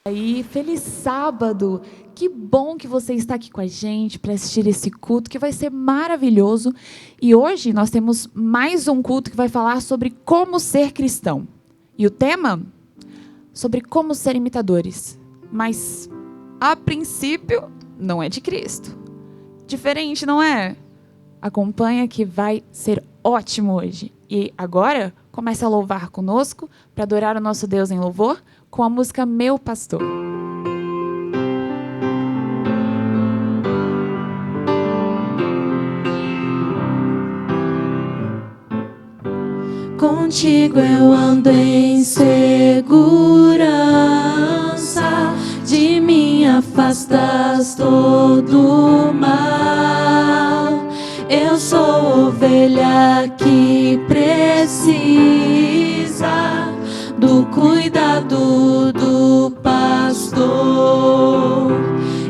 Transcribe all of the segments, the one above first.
Aí, feliz sábado! Que bom que você está aqui com a gente para assistir esse culto, que vai ser maravilhoso. E hoje nós temos mais um culto que vai falar sobre como ser cristão. E o tema? Sobre como ser imitadores. Mas, a princípio, não é de Cristo. Diferente, não é? Acompanha que vai ser ótimo hoje. E agora, comece a louvar conosco para adorar o nosso Deus em louvor com a música Meu Pastor. Contigo eu ando em segurança, de mim afastas todo mal. Eu sou ovelha que precisa do cuidado do pastor.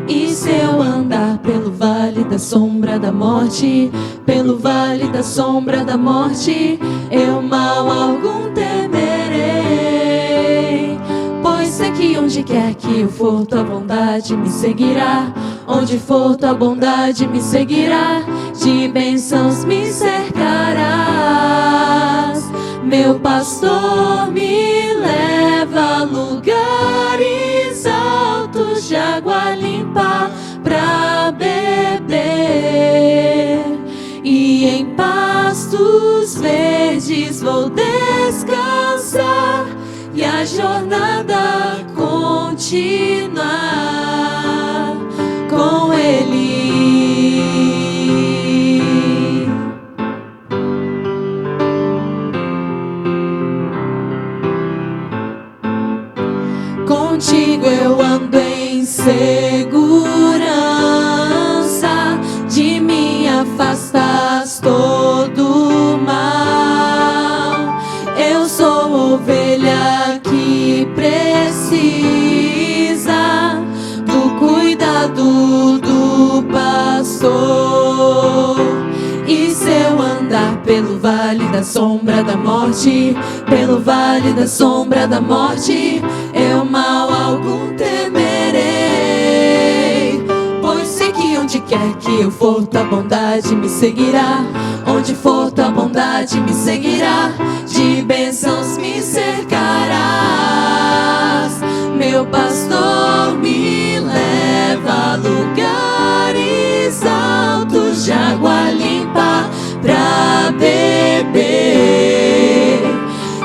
E se eu andar pelo vale da sombra da morte, pelo vale da sombra da morte, eu mal algum temerei, pois sei que onde quer que eu for, tua bondade me seguirá. Onde for, tua bondade me seguirá, de bênçãos me cercarás. Meu pastor me leva a lugares altos de água limpa pra beber, e em pastos verdes vou descansar e a jornada continuar com Ele. Contigo eu ando em segurança, de mim afastas todo mal. Eu sou ovelha que precisa do cuidado do pastor. E se eu andar pelo vale da sombra da morte, pelo vale da sombra da morte, eu mal algum temerei, pois sei que onde quer que eu for, tua bondade me seguirá. Onde for, tua bondade me seguirá, de bênçãos me cercarás. Meu pastor me leva a lugares altos de água limpa pra beber,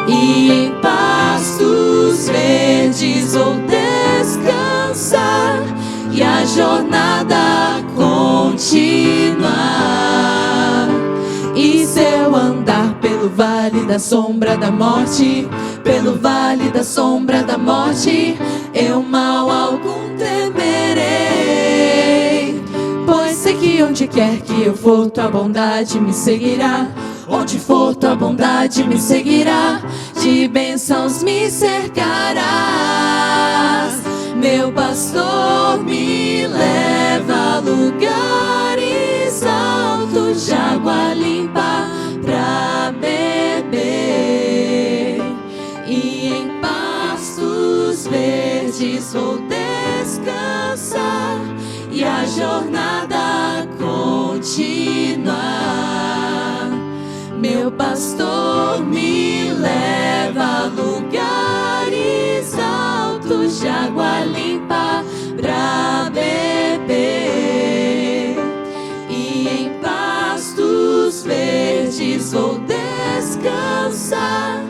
e em pastos verdes vou descansar e a jornada continuar. E se eu andar pelo vale da sombra da morte, pelo vale da sombra da morte, eu mal algum temerei, pois sei que onde quer que eu for, tua bondade me seguirá. Onde for, tua bondade me seguirá, de bênçãos me cercarás. Meu pastor me leva a lugares altos de água limpa pra beber, e em pastos verdes vou descansar e a jornada continuar. Meu pastor me leva a lugares altos de água limpa pra beber, e em pastos verdes vou descansar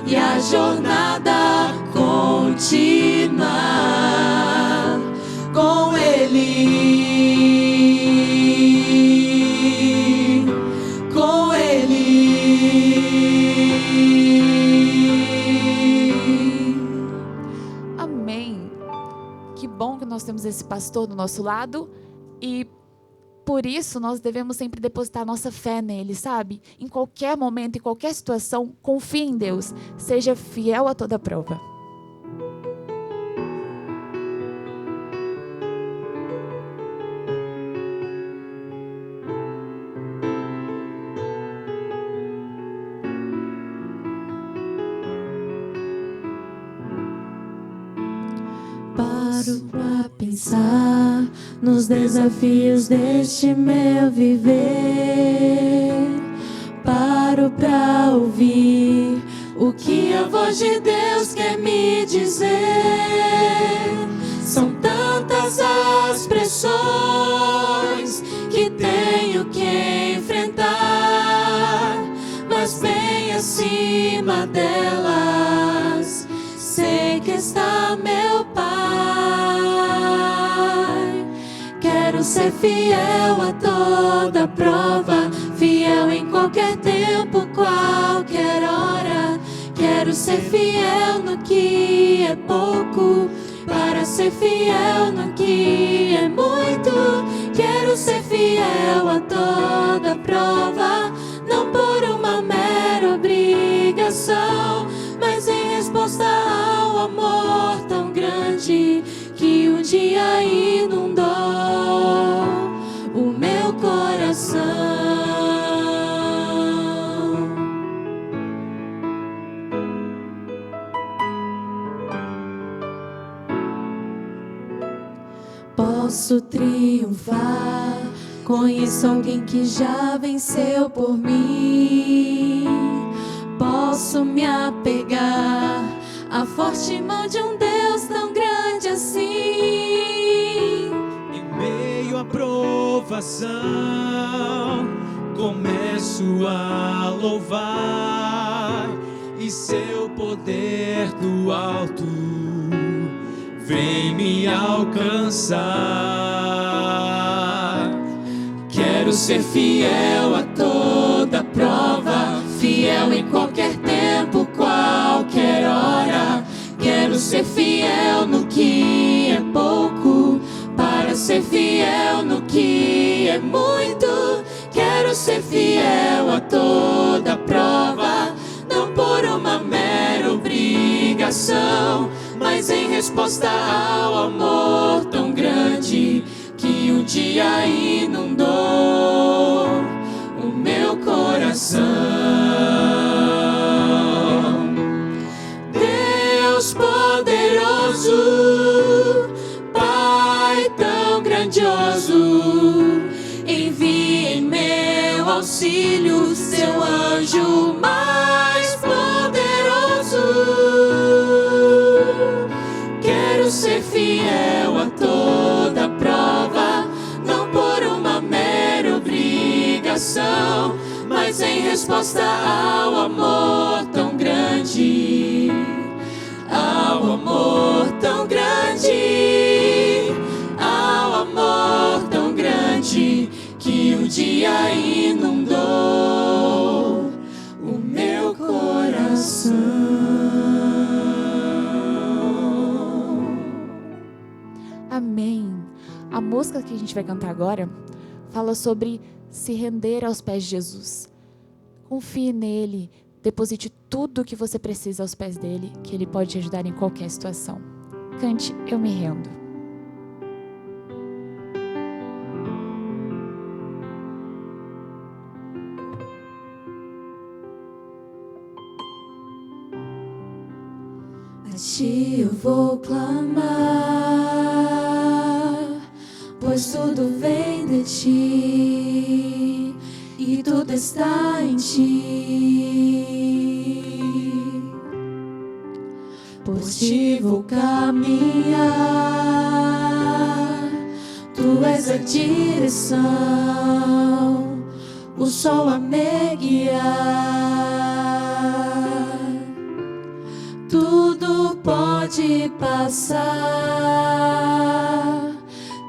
e a jornada continuar com Ele. Com Ele. Amém. Que bom que nós temos esse pastor do nosso lado e por isso nós devemos sempre depositar nossa fé nele, sabe? Em qualquer momento, em qualquer situação, confie em Deus. Seja fiel a toda prova. Paro pra pensar nos desafios deste meu viver. Paro pra ouvir o que a voz de Deus quer me dizer. São tantas as pressões que tenho que enfrentar, mas bem acima delas sei que está meu Pai. Quero ser fiel a toda prova, fiel em qualquer tempo, qualquer hora. Quero ser fiel no que é pouco, para ser fiel no que é muito. Quero ser fiel a toda prova, não por uma mera obrigação, mas em resposta ao amor tão grande que um dia inundou o meu coração. Posso triunfar, conheço alguém que já venceu por mim. Posso me apegar à forte mão de um Deus tão grande assim. Em meio à provação, começo a louvar, e seu poder do alto vem me alcançar. Quero ser fiel a toda prova, fiel em qualquer tempo, qualquer hora. Quero ser fiel no que é pouco, para ser fiel no que é muito. Quero ser fiel a toda prova, não por uma mera obrigação, mas em resposta ao amor tão grande que um dia inundou o meu coração. Deus poderoso, Pai tão grandioso, envie em meu auxílio seu anjo mais poderoso. Quero ser fiel a toda prova, não por uma mera obrigação, mas em resposta ao amor tão grande, ao amor tão grande, ao amor tão grande que um dia inundou o meu coração. Amém. A música que a gente vai cantar agora fala sobre se render aos pés de Jesus. Confie nele, deposite tudo o que você precisa aos pés dele, que ele pode te ajudar em qualquer situação. Cante Eu Me Rendo. A ti eu vou clamar, pois tudo vem de ti e tudo está em ti. Por ti vou caminhar, tu és a direção, o sol a me guiar. Tudo pode passar,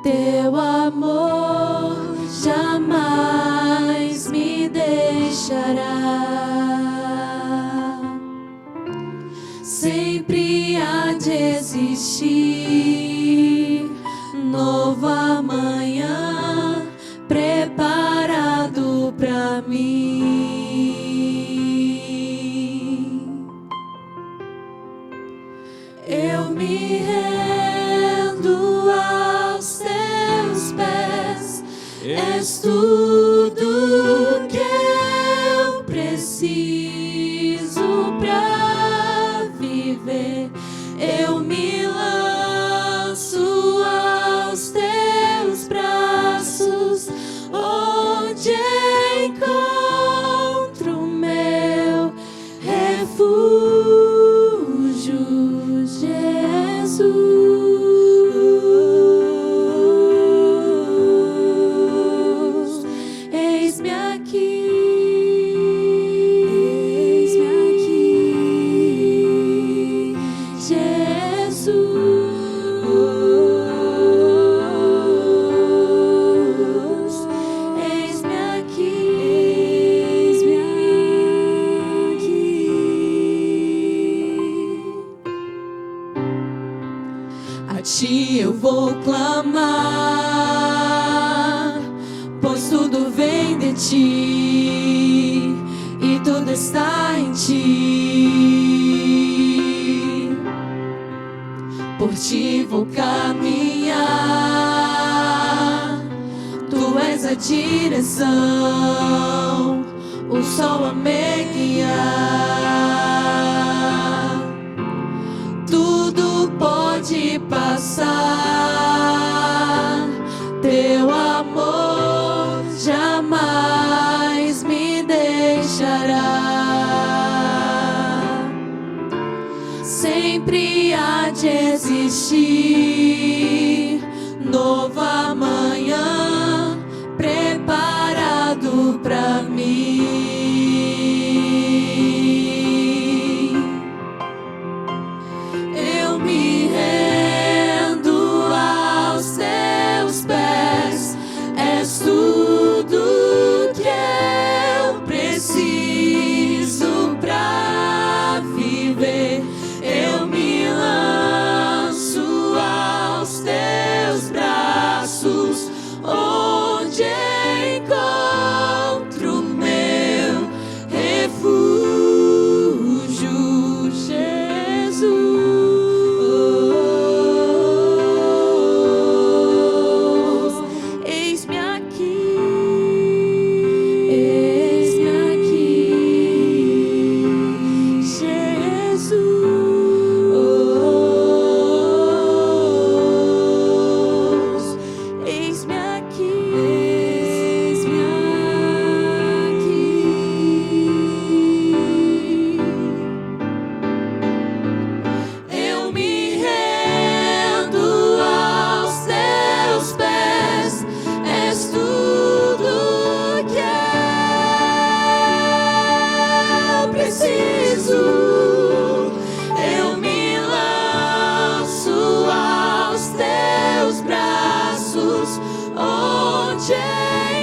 teu amor jamais me deixará. Sempre há de existir novo amanhã preparado pra mim. Eu me rendo aos teus pés, és tudo que eu preciso pra viver. Eu me lanço ti eu vou clamar, pois tudo vem de ti e tudo está em ti. Por ti vou caminhar, tu és a direção, o sol a me guiar. Tudo pode passar, teu amor jamais me deixará. Sempre há de existir novo amanhã preparado pra mim. Eu me rendo aos teus pés, és tudo que eu preciso pra viver. Eu me lanço aos teus braços, onde encontro meu refúgio, Jesus. Eis-me aqui, Jesus. Eis-me aqui, eu me rendo aos teus pés, és tudo que eu preciso. Eu me lanço aos teus braços, onde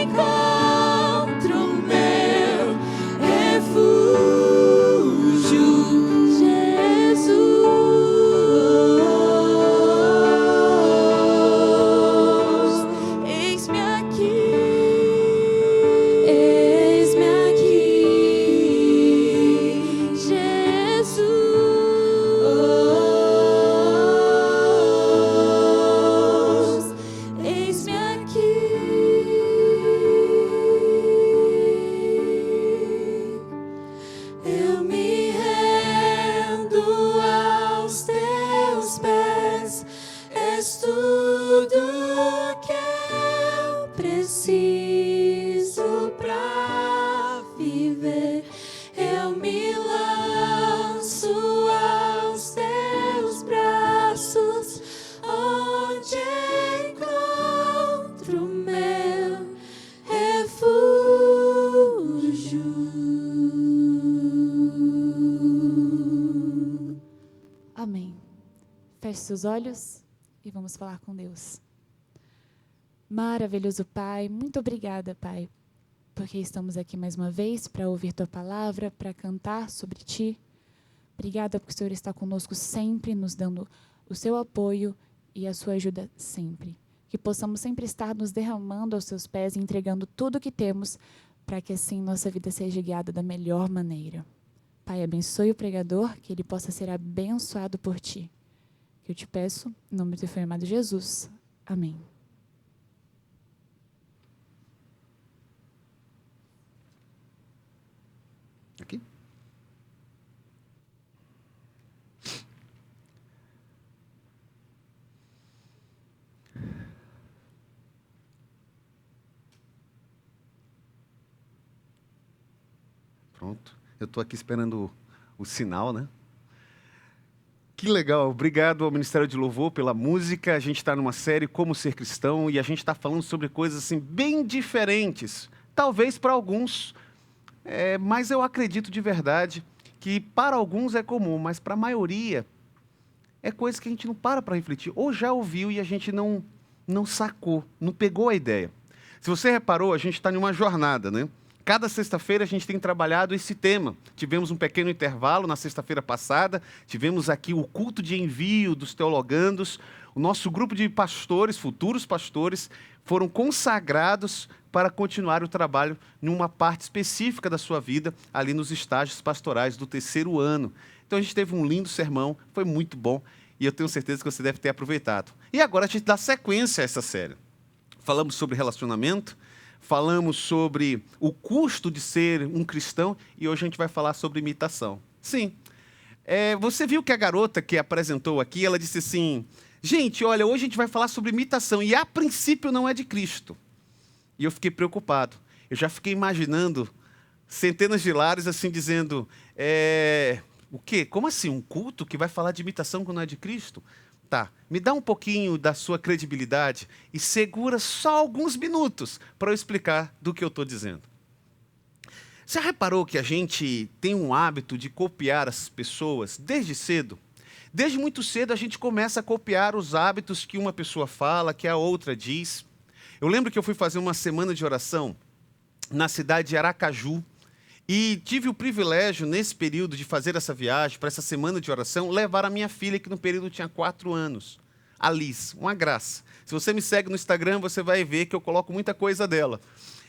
encontro meu refúgio, Jesus. Eis-me aqui, Jesus. Eis-me aqui. Eu me rendo aos teus pés, és tudo que eu preciso pra viver. Eu me lanço aos teus braços, onde encontro meu refúgio. Amém. Feche seus olhos e vamos falar com Deus. Maravilhoso Pai, muito obrigada, Pai, porque estamos aqui mais uma vez para ouvir Tua palavra, para cantar sobre Ti. Obrigada porque o Senhor está conosco sempre, nos dando o Seu apoio e a Sua ajuda sempre. Que possamos sempre estar nos derramando aos Seus pés e entregando tudo o que temos, para que assim nossa vida seja guiada da melhor maneira. Pai, abençoe o pregador, que ele possa ser abençoado por Ti. Que eu te peço, em nome do Teu Filho amado Jesus. Amém. Aqui? Pronto. Eu estou aqui esperando o sinal, né? Que legal. Obrigado ao Ministério de Louvor pela música. A gente está numa série Como Ser Cristão e a gente está falando sobre coisas assim bem diferentes. Talvez para alguns, mas eu acredito de verdade que para alguns é comum, mas para a maioria é coisa que a gente não para refletir. Ou já ouviu e a gente não sacou, não pegou a ideia. Se você reparou, a gente está em uma jornada, né? Cada sexta-feira a gente tem trabalhado esse tema. Tivemos um pequeno intervalo na sexta-feira passada, tivemos aqui o culto de envio dos teologandos. O nosso grupo de pastores, futuros pastores, foram consagrados para continuar o trabalho numa parte específica da sua vida, ali nos estágios pastorais do 3º ano. Então a gente teve um lindo sermão, foi muito bom, e eu tenho certeza que você deve ter aproveitado. E agora a gente dá sequência a essa série. Falamos sobre relacionamento, falamos sobre o custo de ser um cristão, e hoje a gente vai falar sobre imitação. Sim, você viu que a garota que apresentou aqui, ela disse assim, gente, olha, hoje a gente vai falar sobre imitação, e a princípio não é de Cristo. E eu fiquei preocupado. Eu já fiquei imaginando centenas de lares assim dizendo, o quê? Como assim? Um culto que vai falar de imitação quando não é de Cristo? Tá, me dá um pouquinho da sua credibilidade e segura só alguns minutos para eu explicar do que eu estou dizendo. Já reparou que a gente tem um hábito de copiar as pessoas desde cedo? Desde muito cedo a gente começa a copiar os hábitos que uma pessoa fala, que a outra diz. Eu lembro que eu fui fazer uma semana de oração na cidade de Aracaju e tive o privilégio, nesse período, de fazer essa viagem, para essa semana de oração, levar a minha filha, que no período tinha 4 anos, a Liz, uma graça. Se você me segue no Instagram, você vai ver que eu coloco muita coisa dela.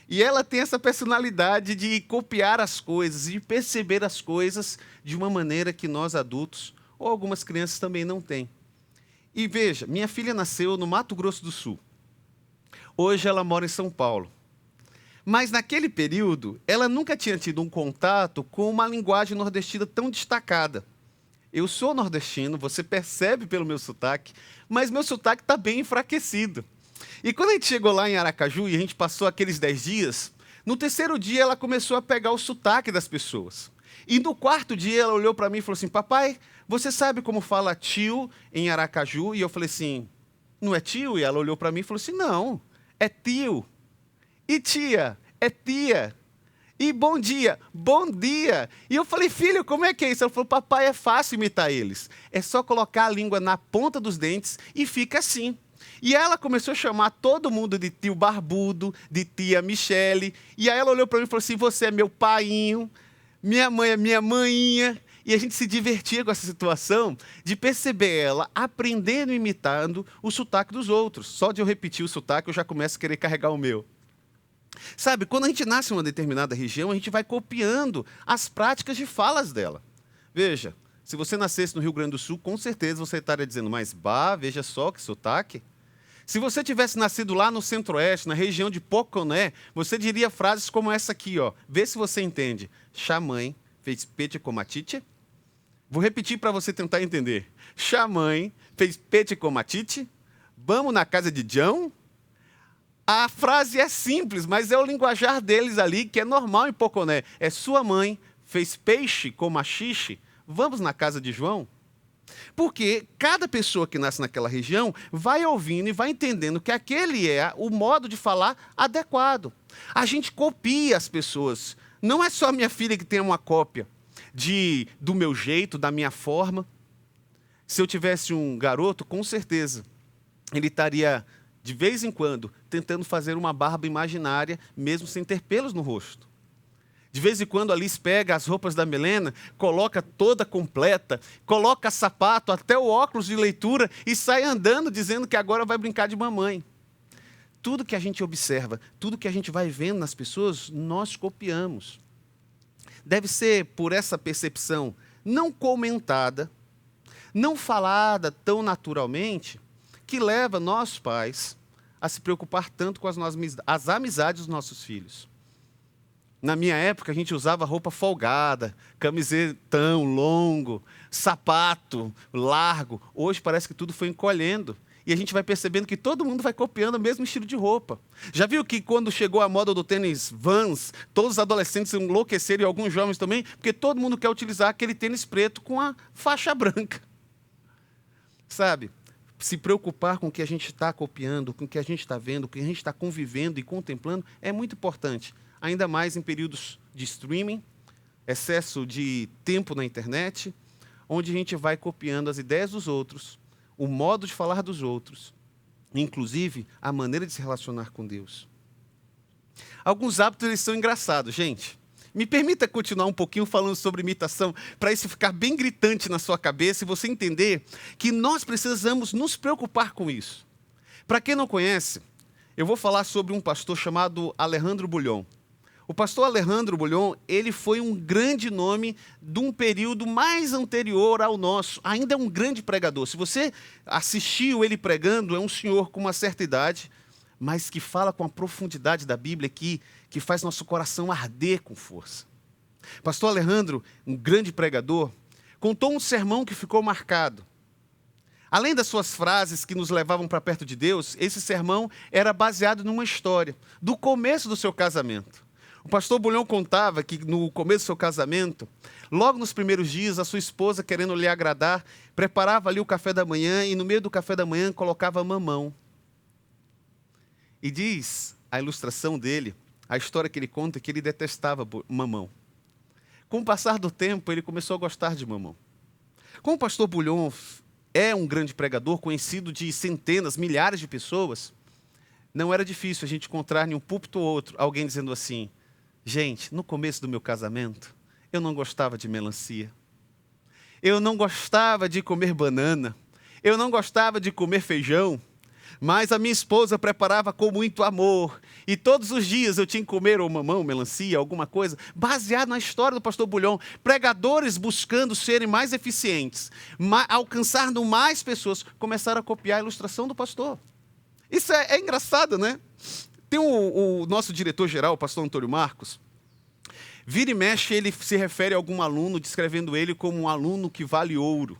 E ela tem essa personalidade de copiar as coisas, de perceber as coisas de uma maneira que nós adultos, ou algumas crianças também não têm. E veja, minha filha nasceu no Mato Grosso do Sul. Hoje ela mora em São Paulo. Mas naquele período, ela nunca tinha tido um contato com uma linguagem nordestina tão destacada. Eu sou nordestino, você percebe pelo meu sotaque, mas meu sotaque está bem enfraquecido. E quando a gente chegou lá em Aracaju e a gente passou aqueles 10 dias, no 3º dia ela começou a pegar o sotaque das pessoas. E no 4º dia ela olhou para mim e falou assim, papai, você sabe como fala tio em Aracaju? E eu falei assim, não é tio? E ela olhou para mim e falou assim, não. É tio. E tia, é tia. E bom dia, bom dia. E eu falei, filho, como é que é isso? Ela falou, papai, é fácil imitar eles. É só colocar a língua na ponta dos dentes e fica assim. E ela começou a chamar todo mundo de tio Barbudo, de tia Michele. E aí ela olhou para mim e falou assim, você é meu painho, minha mãe é minha maninha. E a gente se divertia com essa situação de perceber ela aprendendo e imitando o sotaque dos outros. Só de eu repetir o sotaque, eu já começo a querer carregar o meu. Sabe, quando a gente nasce em uma determinada região, a gente vai copiando as práticas de falas dela. Veja, se você nascesse no Rio Grande do Sul, com certeza você estaria dizendo, mas bah, veja só que sotaque. Se você tivesse nascido lá no Centro-Oeste, na região de Poconé, você diria frases como essa aqui, ó. Vê se você entende. Chamãe fez pete com matite. Vou repetir para você tentar entender. Chamãe fez pete com matite. Vamos na casa de Jão. A frase é simples, mas é o linguajar deles ali, que é normal em Poconé. É sua mãe fez peixe com machixe. Vamos na casa de João. Porque cada pessoa que nasce naquela região vai ouvindo e vai entendendo que aquele é o modo de falar adequado. A gente copia as pessoas. Não é só minha filha que tem uma cópia do meu jeito, da minha forma. Se eu tivesse um garoto, com certeza, ele estaria, de vez em quando, tentando fazer uma barba imaginária, mesmo sem ter pelos no rosto. De vez em quando a Liz pega as roupas da Milena, coloca toda completa, coloca sapato, até o óculos de leitura e sai andando dizendo que agora vai brincar de mamãe. Tudo que a gente observa, tudo que a gente vai vendo nas pessoas, nós copiamos. Deve ser por essa percepção não comentada, não falada tão naturalmente, que leva nós pais a se preocupar tanto com as amizades dos nossos filhos. Na minha época, a gente usava roupa folgada, camisetão longo, sapato largo. Hoje parece que tudo foi encolhendo. E a gente vai percebendo que todo mundo vai copiando o mesmo estilo de roupa. Já viu que quando chegou a moda do tênis Vans, todos os adolescentes enlouqueceram e alguns jovens também, porque todo mundo quer utilizar aquele tênis preto com a faixa branca. Sabe? Se preocupar com o que a gente está copiando, com o que a gente está vendo, com o que a gente está convivendo e contemplando, é muito importante. Ainda mais em períodos de streaming, excesso de tempo na internet, onde a gente vai copiando as ideias dos outros, o modo de falar dos outros, inclusive a maneira de se relacionar com Deus. Alguns hábitos eles são engraçados, gente. Me permita continuar um pouquinho falando sobre imitação, para isso ficar bem gritante na sua cabeça e você entender que nós precisamos nos preocupar com isso. Para quem não conhece, eu vou falar sobre um pastor chamado Alejandro Bulhon. O pastor Alejandro Bulhon, ele foi um grande nome de um período mais anterior ao nosso. Ainda é um grande pregador. Se você assistiu ele pregando, é um senhor com uma certa idade, mas que fala com a profundidade da Bíblia, que faz nosso coração arder com força. Pastor Alejandro, um grande pregador, contou um sermão que ficou marcado. Além das suas frases que nos levavam para perto de Deus, esse sermão era baseado numa história do começo do seu casamento. O pastor Bulhon contava que no começo do seu casamento, logo nos primeiros dias, a sua esposa, querendo lhe agradar, preparava ali o café da manhã e no meio do café da manhã colocava mamão. E diz a ilustração dele, a história que ele conta, que ele detestava mamão. Com o passar do tempo, ele começou a gostar de mamão. Como o pastor Bulhon é um grande pregador, conhecido de centenas, milhares de pessoas, não era difícil a gente encontrar em um púlpito ou outro alguém dizendo assim: gente, no começo do meu casamento, eu não gostava de melancia. Eu não gostava de comer banana. Eu não gostava de comer feijão. Mas a minha esposa preparava com muito amor. E todos os dias eu tinha que comer ou mamão, melancia, alguma coisa, baseado na história do pastor Bulhon. Pregadores buscando serem mais eficientes, alcançando mais pessoas, começaram a copiar a ilustração do pastor. Isso é engraçado, né? Tem o nosso diretor-geral, o pastor Antônio Marcos. Vira e mexe, ele se refere a algum aluno, descrevendo ele como um aluno que vale ouro.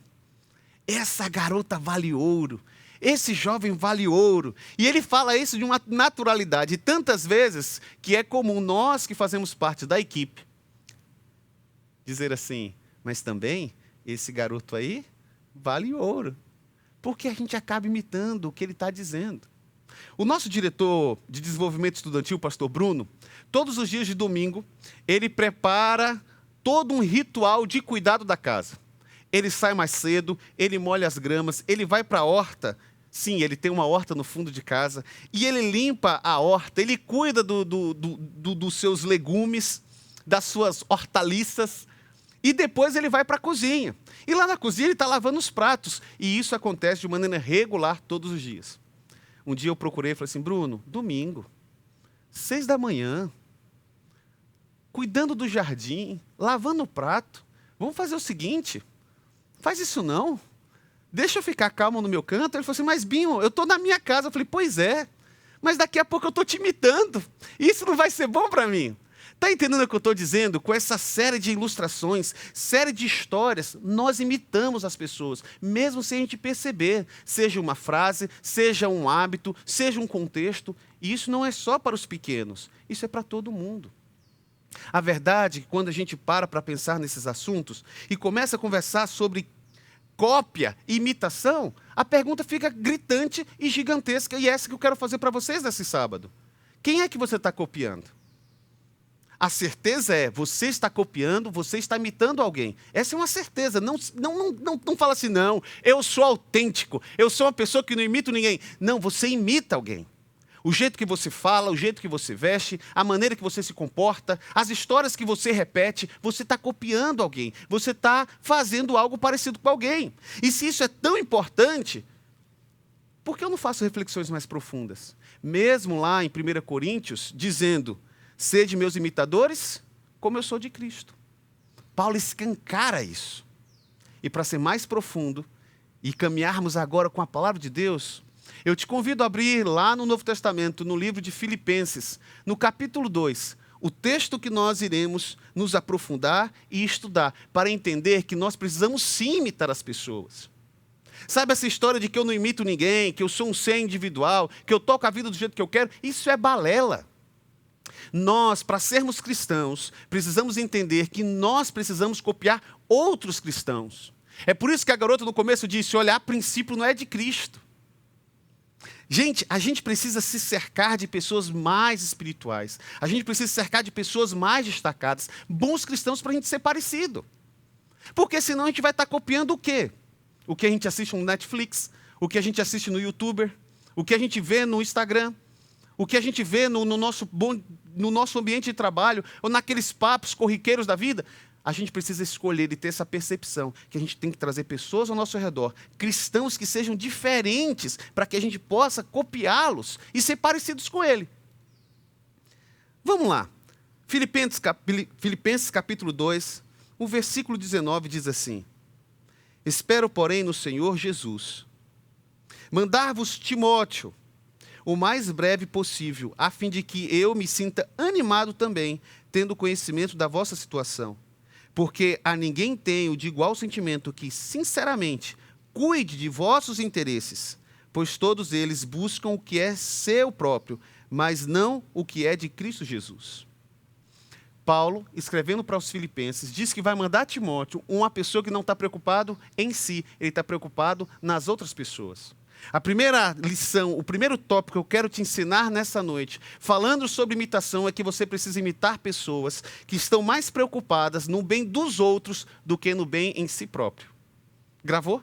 Essa garota vale ouro. Esse jovem vale ouro. E ele fala isso de uma naturalidade, tantas vezes, que é comum nós que fazemos parte da equipe dizer assim: mas também esse garoto aí vale ouro. Porque a gente acaba imitando o que ele está dizendo. O nosso diretor de desenvolvimento estudantil, o pastor Bruno, todos os dias de domingo, ele prepara todo um ritual de cuidado da casa. Ele sai mais cedo, ele molha as gramas, ele vai para a horta. Sim, ele tem uma horta no fundo de casa. E ele limpa a horta, ele cuida dos seus legumes, das suas hortaliças. E depois ele vai para a cozinha. E lá na cozinha ele está lavando os pratos. E isso acontece de maneira regular todos os dias. Um dia eu procurei e falei assim: Bruno, domingo, 6 da manhã, cuidando do jardim, lavando o prato. Vamos fazer o seguinte: faz isso não. Deixa eu ficar calmo no meu canto. Ele falou assim: mas Binho, eu estou na minha casa. Eu falei: pois é, mas daqui a pouco eu estou te imitando. Isso não vai ser bom para mim. Está entendendo o que eu estou dizendo? Com essa série de ilustrações, série de histórias, nós imitamos as pessoas, mesmo sem a gente perceber. Seja uma frase, seja um hábito, seja um contexto. E isso não é só para os pequenos, isso é para todo mundo. A verdade é que quando a gente para pensar nesses assuntos e começa a conversar sobre cópia e imitação, a pergunta fica gritante e gigantesca. E é essa que eu quero fazer para vocês nesse sábado. Quem é que você está copiando? A certeza é: você está copiando, você está imitando alguém. Essa é uma certeza. Não fala assim: não, eu sou autêntico, eu sou uma pessoa que não imito ninguém. Não, você imita alguém. O jeito que você fala, o jeito que você veste, a maneira que você se comporta, as histórias que você repete, você está copiando alguém. Você está fazendo algo parecido com alguém. E se isso é tão importante, por que eu não faço reflexões mais profundas? Mesmo lá em 1 Coríntios, dizendo: sede meus imitadores, como eu sou de Cristo. Paulo escancara isso. E para ser mais profundo e caminharmos agora com a palavra de Deus, eu te convido a abrir lá no Novo Testamento, no livro de Filipenses, no capítulo 2, o texto que nós iremos nos aprofundar e estudar, para entender que nós precisamos sim imitar as pessoas. Sabe essa história de que eu não imito ninguém, que eu sou um ser individual, que eu toco a vida do jeito que eu quero? Isso é balela. Nós, para sermos cristãos, precisamos entender que nós precisamos copiar outros cristãos. É por isso que a garota no começo disse: olha, a princípio não é de Cristo. Gente, a gente precisa se cercar de pessoas mais espirituais. A gente precisa se cercar de pessoas mais destacadas, bons cristãos, para a gente ser parecido. Porque senão a gente vai estar copiando o quê? O que a gente assiste no Netflix, o que a gente assiste no YouTuber, o que a gente vê no Instagram, o que a gente vê no nosso ambiente de trabalho, ou naqueles papos corriqueiros da vida, a gente precisa escolher e ter essa percepção que a gente tem que trazer pessoas ao nosso redor, cristãos que sejam diferentes, para que a gente possa copiá-los e ser parecidos com ele. Vamos lá. Filipenses capítulo 2, o versículo 19 diz assim: espero, porém, no Senhor Jesus, mandar-vos Timóteo, o mais breve possível, a fim de que eu me sinta animado também, tendo conhecimento da vossa situação. Porque a ninguém tenho de igual sentimento que, sinceramente, cuide de vossos interesses, pois todos eles buscam o que é seu próprio, mas não o que é de Cristo Jesus. Paulo, escrevendo para os filipenses, diz que vai mandar Timóteo, uma pessoa que não está preocupado em si, ele está preocupado nas outras pessoas. A primeira lição, o primeiro tópico que eu quero te ensinar nessa noite, falando sobre imitação, é que você precisa imitar pessoas que estão mais preocupadas no bem dos outros do que no bem em si próprio. Gravou?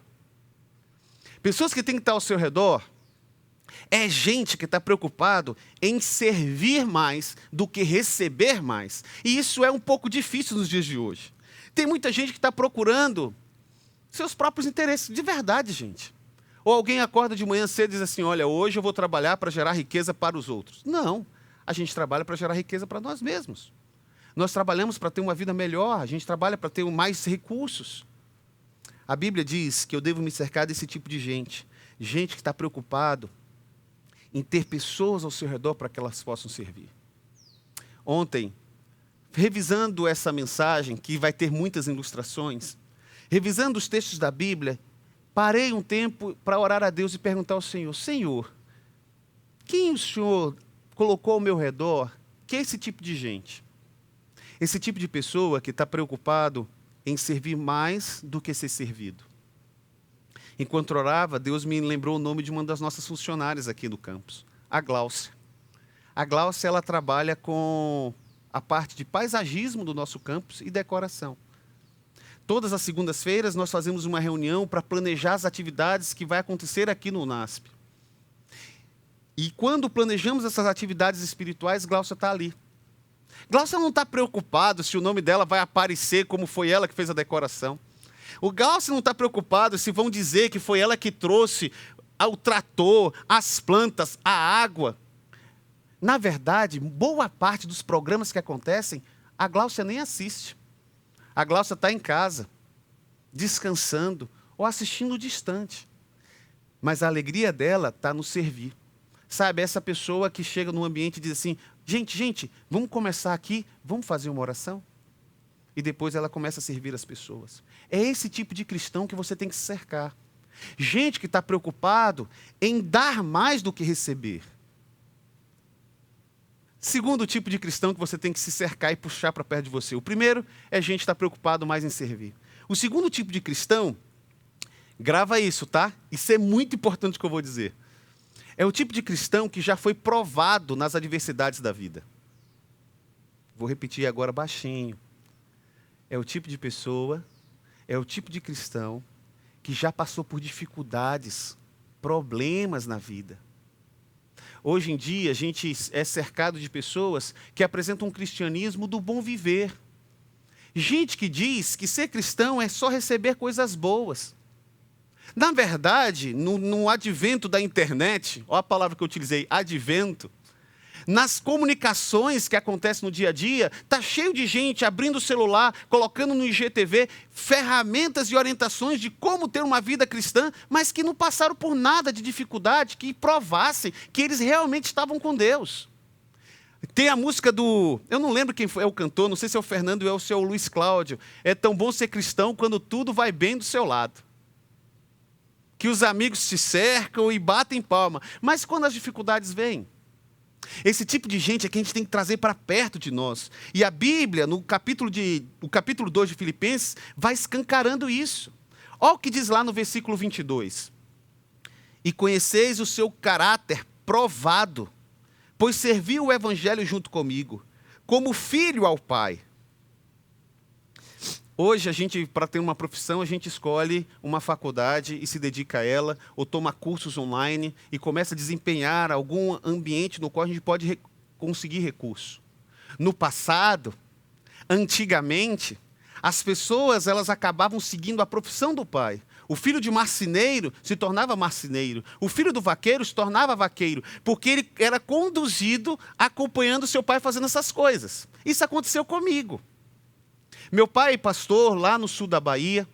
Pessoas que têm que estar ao seu redor é gente que está preocupado em servir mais do que receber mais. E isso é um pouco difícil nos dias de hoje. Tem muita gente que está procurando seus próprios interesses, de verdade, gente. Ou alguém acorda de manhã cedo e diz assim, olha, hoje eu vou trabalhar para gerar riqueza para os outros. Não, a gente trabalha para gerar riqueza para nós mesmos. Nós trabalhamos para ter uma vida melhor, a gente trabalha para ter mais recursos. A Bíblia diz que eu devo me cercar desse tipo de gente. Gente que está preocupado em ter pessoas ao seu redor para que elas possam servir. Ontem, revisando essa mensagem, que vai ter muitas ilustrações, revisando os textos da Bíblia, parei um tempo para orar a Deus e perguntar ao Senhor, Senhor, quem o Senhor colocou ao meu redor, que é esse tipo de gente? Esse tipo de pessoa que está preocupado em servir mais do que ser servido. Enquanto orava, Deus me lembrou o nome de uma das nossas funcionárias aqui do campus, a Gláucia. A Gláucia, ela trabalha com a parte de paisagismo do nosso campus e decoração. Todas as segundas-feiras nós fazemos uma reunião para planejar as atividades que vai acontecer aqui no UNASP. E quando planejamos essas atividades espirituais, Gláucia está ali. Gláucia não está preocupado se o nome dela vai aparecer como foi ela que fez a decoração. O Gláucia não está preocupado se vão dizer que foi ela que trouxe o trator, as plantas, a água. Na verdade, boa parte dos programas que acontecem, a Gláucia nem assiste. A Gláucia está em casa, descansando ou assistindo distante. Mas a alegria dela está no servir. Sabe, essa pessoa que chega num ambiente e diz assim, gente, vamos começar aqui, vamos fazer uma oração? E depois ela começa a servir as pessoas. É esse tipo de cristão que você tem que se cercar. Gente que está preocupado em dar mais do que receber. Segundo tipo de cristão que você tem que se cercar e puxar para perto de você. O primeiro é gente que está preocupado mais em servir. O segundo tipo de cristão, grava isso, tá? Isso é muito importante o que eu vou dizer. É o tipo de cristão que já foi provado nas adversidades da vida. Vou repetir agora baixinho. É o tipo de pessoa, é o tipo de cristão que já passou por dificuldades, problemas na vida. Hoje em dia, a gente é cercado de pessoas que apresentam um cristianismo do bom viver. Gente que diz que ser cristão é só receber coisas boas. Na verdade, no advento da internet, olha a palavra que eu utilizei, advento, nas comunicações que acontecem no dia a dia, está cheio de gente abrindo o celular, colocando no IGTV ferramentas e orientações de como ter uma vida cristã, mas que não passaram por nada de dificuldade, que provassem que eles realmente estavam com Deus. Tem a música eu não lembro quem é o cantor, não sei se é o Fernando ou se é o Luiz Cláudio, é tão bom ser cristão quando tudo vai bem do seu lado. Que os amigos te cercam e batem palma, mas quando as dificuldades vêm, esse tipo de gente é que a gente tem que trazer para perto de nós. E a Bíblia, no capítulo 2 de Filipenses, vai escancarando isso. Olha o que diz lá no versículo 22. E conheceis o seu caráter provado, pois serviu o evangelho junto comigo, como filho ao Pai. Hoje, a gente, para ter uma profissão, a gente escolhe uma faculdade e se dedica a ela, ou toma cursos online e começa a desempenhar algum ambiente no qual a gente pode conseguir recurso. No passado, antigamente, as pessoas elas acabavam seguindo a profissão do pai. O filho de marceneiro se tornava marceneiro. O filho do vaqueiro se tornava vaqueiro, porque ele era conduzido acompanhando seu pai fazendo essas coisas. Isso aconteceu comigo. Meu pai, pastor, lá no sul da Bahia,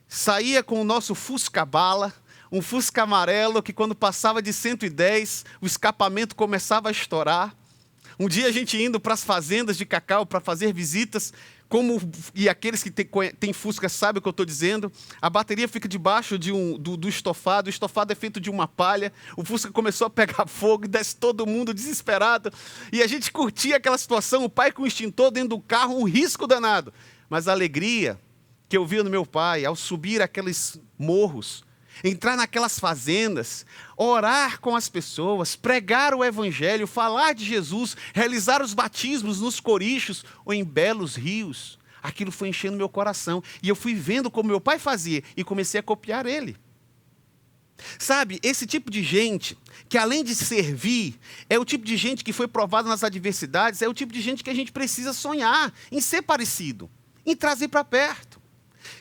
saía com o nosso Fusca Bala, um Fusca amarelo que quando passava de 110, o escapamento começava a estourar. Um dia a gente indo para as fazendas de cacau para fazer visitas, e aqueles que têm Fusca sabem o que eu estou dizendo, a bateria fica debaixo do estofado, o estofado é feito de uma palha, o Fusca começou a pegar fogo, desce todo mundo desesperado, e a gente curtia aquela situação, o pai com o extintor dentro do carro, um risco danado. Mas a alegria que eu via no meu pai, ao subir aqueles morros, entrar naquelas fazendas, orar com as pessoas, pregar o evangelho, falar de Jesus, realizar os batismos nos corichos ou em belos rios, aquilo foi enchendo meu coração. E eu fui vendo como meu pai fazia e comecei a copiar ele. Sabe, esse tipo de gente, que além de servir, é o tipo de gente que foi provado nas adversidades, é o tipo de gente que a gente precisa sonhar em ser parecido, em trazer para perto.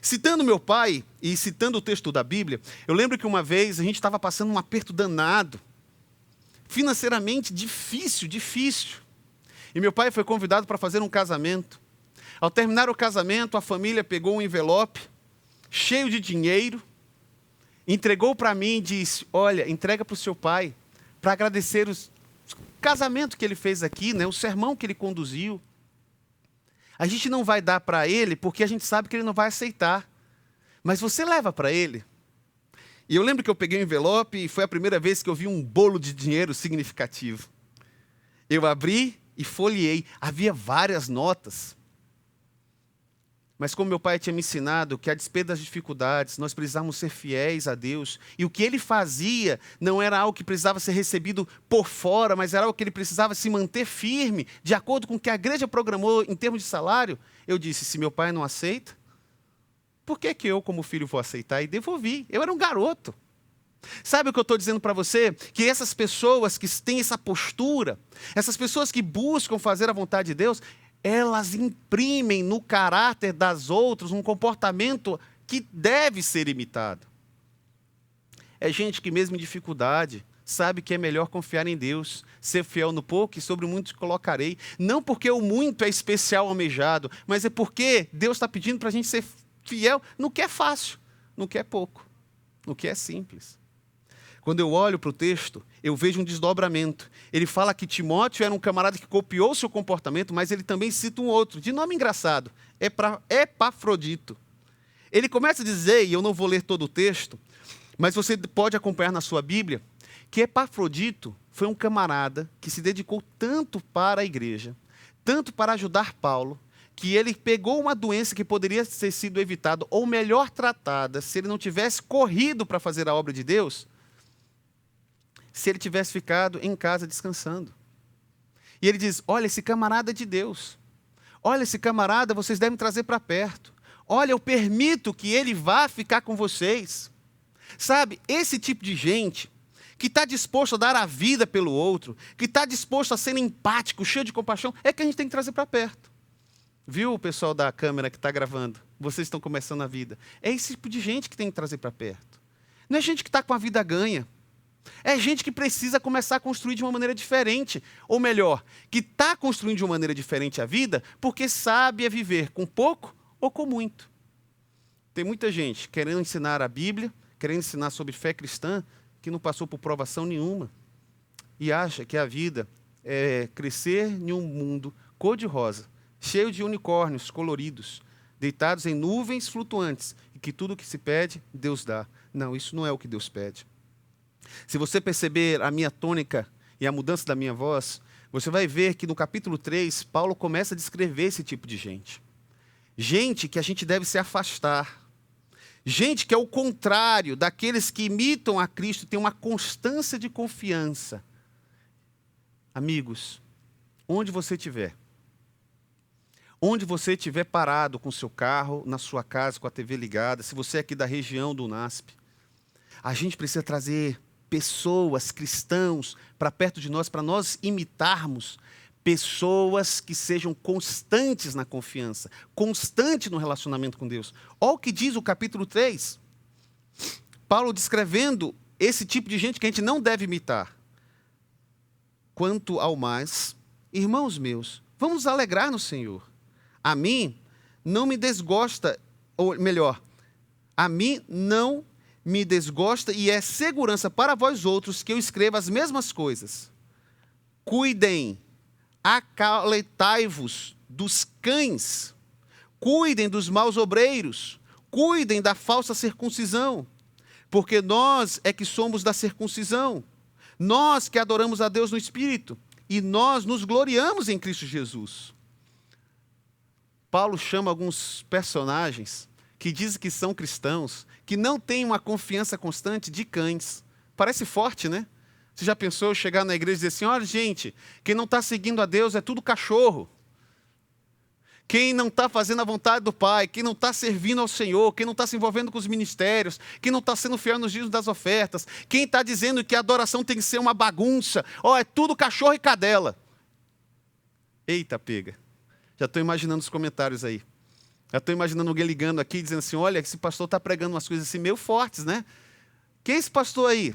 Citando meu pai e citando o texto da Bíblia, eu lembro que uma vez a gente estava passando um aperto danado, financeiramente difícil. E meu pai foi convidado para fazer um casamento. Ao terminar o casamento, a família pegou um envelope cheio de dinheiro, entregou para mim e disse: olha, entrega para o seu pai, para agradecer o casamento que ele fez aqui, né, o sermão que ele conduziu. A gente não vai dar para ele porque a gente sabe que ele não vai aceitar. Mas você leva para ele. E eu lembro que eu peguei um envelope e foi a primeira vez que eu vi um bolo de dinheiro significativo. Eu abri e folheei. Havia várias notas. Mas como meu pai tinha me ensinado que a despeito das dificuldades, nós precisávamos ser fiéis a Deus. E o que ele fazia não era algo que precisava ser recebido por fora, mas era algo que ele precisava se manter firme, de acordo com o que a igreja programou em termos de salário. Eu disse: se meu pai não aceita, por que eu, como filho, vou aceitar? E devolvi. Eu era um garoto. Sabe o que eu estou dizendo para você? Que essas pessoas que têm essa postura, essas pessoas que buscam fazer a vontade de Deus, elas imprimem no caráter das outras um comportamento que deve ser imitado. É gente que mesmo em dificuldade sabe que é melhor confiar em Deus, ser fiel no pouco e sobre o muito te colocarei. Não porque o muito é especial almejado, mas é porque Deus está pedindo para a gente ser fiel no que é fácil, no que é pouco, no que é simples. Quando eu olho para o texto, eu vejo um desdobramento. Ele fala que Timóteo era um camarada que copiou seu comportamento, mas ele também cita um outro, de nome engraçado, Epafrodito. Ele começa a dizer, e eu não vou ler todo o texto, mas você pode acompanhar na sua Bíblia, que Epafrodito foi um camarada que se dedicou tanto para a igreja, tanto para ajudar Paulo, que ele pegou uma doença que poderia ter sido evitada, ou melhor tratada, se ele não tivesse corrido para fazer a obra de Deus, se ele tivesse ficado em casa descansando. E ele diz: olha, esse camarada é de Deus. Olha, esse camarada vocês devem trazer para perto. Olha, eu permito que ele vá ficar com vocês. Sabe, esse tipo de gente que está disposto a dar a vida pelo outro, que está disposto a ser empático, cheio de compaixão, é que a gente tem que trazer para perto. Viu, o pessoal da câmera que está gravando? Vocês estão começando a vida. É esse tipo de gente que tem que trazer para perto. Não é gente que está com a vida ganha. É gente que precisa começar a construir de uma maneira diferente. Ou melhor, que está construindo de uma maneira diferente a vida porque sabe viver com pouco ou com muito. Tem muita gente querendo ensinar a Bíblia, querendo ensinar sobre fé cristã, que não passou por provação nenhuma. E acha que a vida é crescer em um mundo cor-de-rosa, cheio de unicórnios coloridos, deitados em nuvens flutuantes, e que tudo o que se pede, Deus dá. Não, isso não é o que Deus pede. Se você perceber a minha tônica e a mudança da minha voz, você vai ver que no capítulo 3, Paulo começa a descrever esse tipo de gente. Gente que a gente deve se afastar. Gente que é o contrário daqueles que imitam a Cristo, tem uma constância de confiança. Amigos, onde você estiver, onde você estiver parado com o seu carro, na sua casa, com a TV ligada, se você é aqui da região do UNASP, a gente precisa trazer pessoas, cristãos, para perto de nós, para nós imitarmos pessoas que sejam constantes na confiança, constantes no relacionamento com Deus. Olha o que diz o capítulo 3. Paulo descrevendo esse tipo de gente que a gente não deve imitar. Quanto ao mais, irmãos meus, vamos nos alegrar no Senhor. A mim não me desgosta, ou melhor, a mim não me desgosta e é segurança para vós outros que eu escreva as mesmas coisas. Cuidem, acautelai-vos dos cães, cuidem dos maus obreiros, cuidem da falsa circuncisão, porque nós é que somos da circuncisão, nós que adoramos a Deus no Espírito, e nós nos gloriamos em Cristo Jesus. Paulo chama alguns personagens que dizem que são cristãos, que não têm uma confiança constante, de cães. Parece forte, né? Você já pensou eu chegar na igreja e dizer assim, olha gente, quem não está seguindo a Deus é tudo cachorro. Quem não está fazendo a vontade do Pai, quem não está servindo ao Senhor, quem não está se envolvendo com os ministérios, quem não está sendo fiel nos dias das ofertas, quem está dizendo que a adoração tem que ser uma bagunça, é tudo cachorro e cadela. Eita, pega. Já estou imaginando os comentários aí. Já estou imaginando alguém ligando aqui, dizendo assim, olha, esse pastor está pregando umas coisas assim meio fortes, né? Quem é esse pastor aí?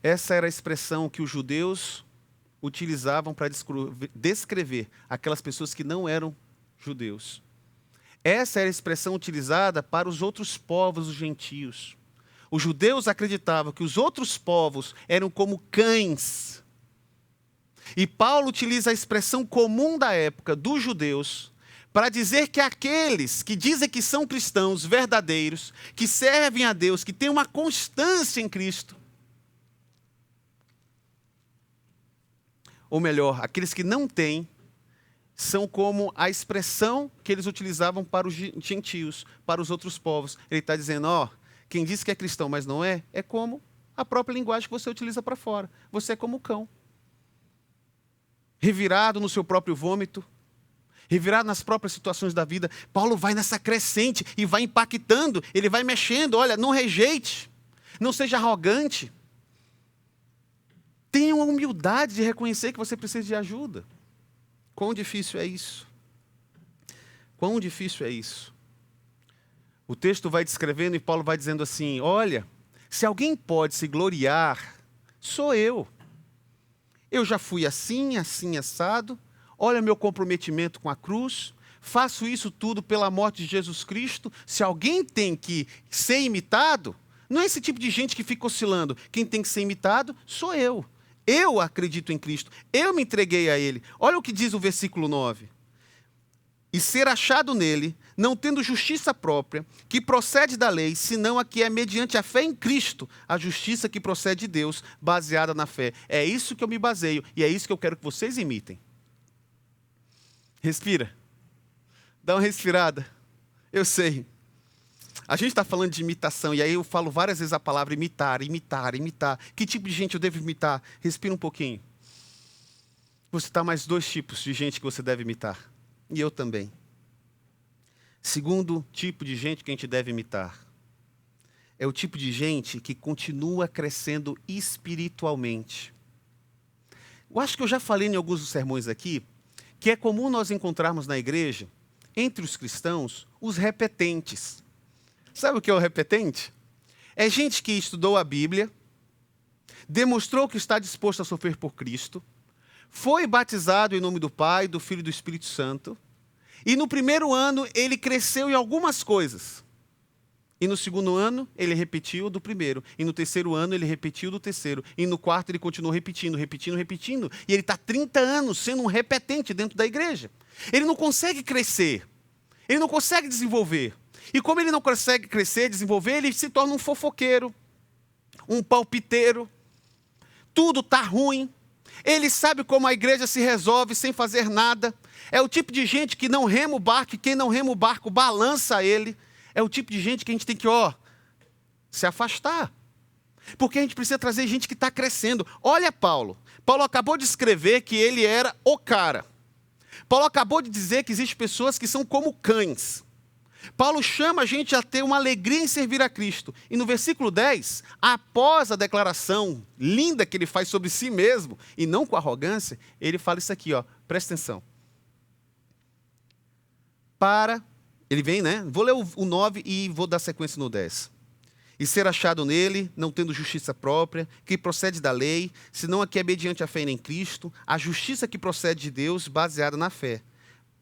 Essa era a expressão que os judeus utilizavam para descrever aquelas pessoas que não eram judeus. Essa era a expressão utilizada para os outros povos, os gentios. Os judeus acreditavam que os outros povos eram como cães. E Paulo utiliza a expressão comum da época dos judeus para dizer que aqueles que dizem que são cristãos verdadeiros, que servem a Deus, que têm uma constância em Cristo, ou melhor, aqueles que não têm, são como a expressão que eles utilizavam para os gentios, para os outros povos. Ele está dizendo, quem diz que é cristão, mas não é como a própria linguagem que você utiliza para fora. Você é como o cão. Revirado no seu próprio vômito, revirado nas próprias situações da vida. Paulo vai nessa crescente e vai impactando, ele vai mexendo. Olha, não rejeite, não seja arrogante. Tenha uma humildade de reconhecer que você precisa de ajuda. Quão difícil é isso? Quão difícil é isso? O texto vai descrevendo e Paulo vai dizendo assim, olha, se alguém pode se gloriar, sou eu. Eu já fui assim, assim, assado. Olha meu comprometimento com a cruz. Faço isso tudo pela morte de Jesus Cristo. Se alguém tem que ser imitado, não é esse tipo de gente que fica oscilando. Quem tem que ser imitado sou eu. Eu acredito em Cristo, eu me entreguei a Ele. Olha o que diz o versículo 9. E ser achado nele, não tendo justiça própria, que procede da lei, senão a que é mediante a fé em Cristo, a justiça que procede de Deus, baseada na fé. É isso que eu me baseio, e é isso que eu quero que vocês imitem. Respira. Dá uma respirada. Eu sei. A gente está falando de imitação, e aí eu falo várias vezes a palavra imitar, imitar, imitar. Que tipo de gente eu devo imitar? Respira um pouquinho. Vou citar mais 2 tipos de gente que você deve imitar. E eu também. Segundo tipo de gente que a gente deve imitar. É o tipo de gente que continua crescendo espiritualmente. Eu acho que eu já falei em alguns dos sermões aqui, que é comum nós encontrarmos na igreja, entre os cristãos, os repetentes. Sabe o que é o repetente? É gente que estudou a Bíblia, demonstrou que está disposto a sofrer por Cristo, foi batizado em nome do Pai, do Filho e do Espírito Santo, e no primeiro ano ele cresceu em algumas coisas. E no segundo ano ele repetiu do primeiro, e no terceiro ano ele repetiu do terceiro, e no quarto ele continuou repetindo, e ele está 30 anos sendo um repetente dentro da igreja. Ele não consegue crescer, ele não consegue desenvolver. E como ele não consegue crescer, desenvolver, ele se torna um fofoqueiro, um palpiteiro. Tudo está ruim. Ele sabe como a igreja se resolve sem fazer nada. É o tipo de gente que não rema o barco, e quem não rema o barco balança ele. É o tipo de gente que a gente tem que, se afastar. Porque a gente precisa trazer gente que está crescendo. Olha Paulo. Paulo acabou de escrever que ele era o cara. Paulo acabou de dizer que existem pessoas que são como cães. Paulo chama a gente a ter uma alegria em servir a Cristo. E no versículo 10, após a declaração linda que ele faz sobre si mesmo, e não com arrogância, ele fala isso aqui, ó, presta atenção. Ele vem, né? Vou ler o 9 e vou dar sequência no 10. E ser achado nele, não tendo justiça própria, que procede da lei, senão a que é mediante a fé em Cristo, a justiça que procede de Deus, baseada na fé,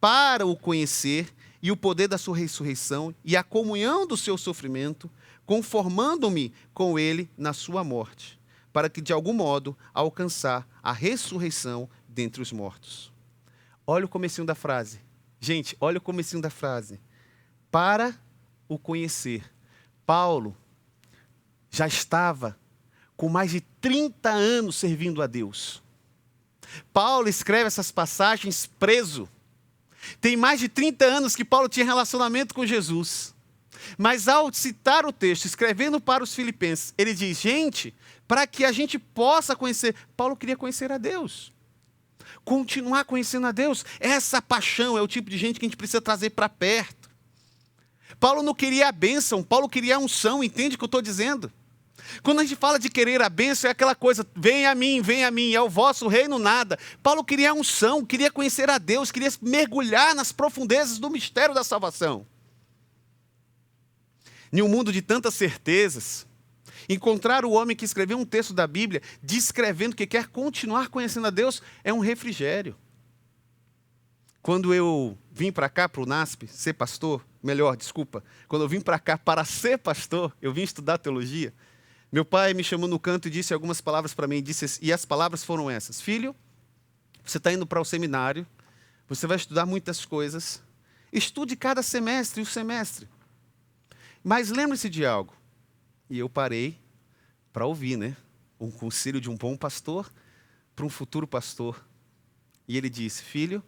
para o conhecer e o poder da sua ressurreição e a comunhão do seu sofrimento, conformando-me com ele na sua morte, para que de algum modo alcançar a ressurreição dentre os mortos. Olha o comecinho da frase. Gente, olha o comecinho da frase. Para o conhecer. Paulo já estava com mais de 30 anos servindo a Deus. Paulo escreve essas passagens preso. Tem mais de 30 anos que Paulo tinha relacionamento com Jesus. Mas ao citar o texto, escrevendo para os filipenses, ele diz, gente, para que a gente possa conhecer, Paulo queria conhecer a Deus. Continuar conhecendo a Deus. Essa paixão é o tipo de gente que a gente precisa trazer para perto. Paulo não queria a bênção, Paulo queria a unção, entende o que eu estou dizendo? Quando a gente fala de querer a bênção, é aquela coisa, vem a mim, é o vosso reino nada. Paulo queria a unção, queria conhecer a Deus, queria mergulhar nas profundezas do mistério da salvação. Em um mundo de tantas certezas, encontrar o homem que escreveu um texto da Bíblia, descrevendo que quer continuar conhecendo a Deus, é um refrigério. Quando eu vim para cá, para o NASP, ser pastor, quando eu vim para cá para ser pastor, eu vim estudar teologia, meu pai me chamou no canto e disse algumas palavras para mim, e as palavras foram essas: filho, você está indo para o seminário, você vai estudar muitas coisas, estude cada semestre, mas lembre-se de algo. E eu parei para ouvir, né? Um conselho de um bom pastor para um futuro pastor. E ele disse, filho,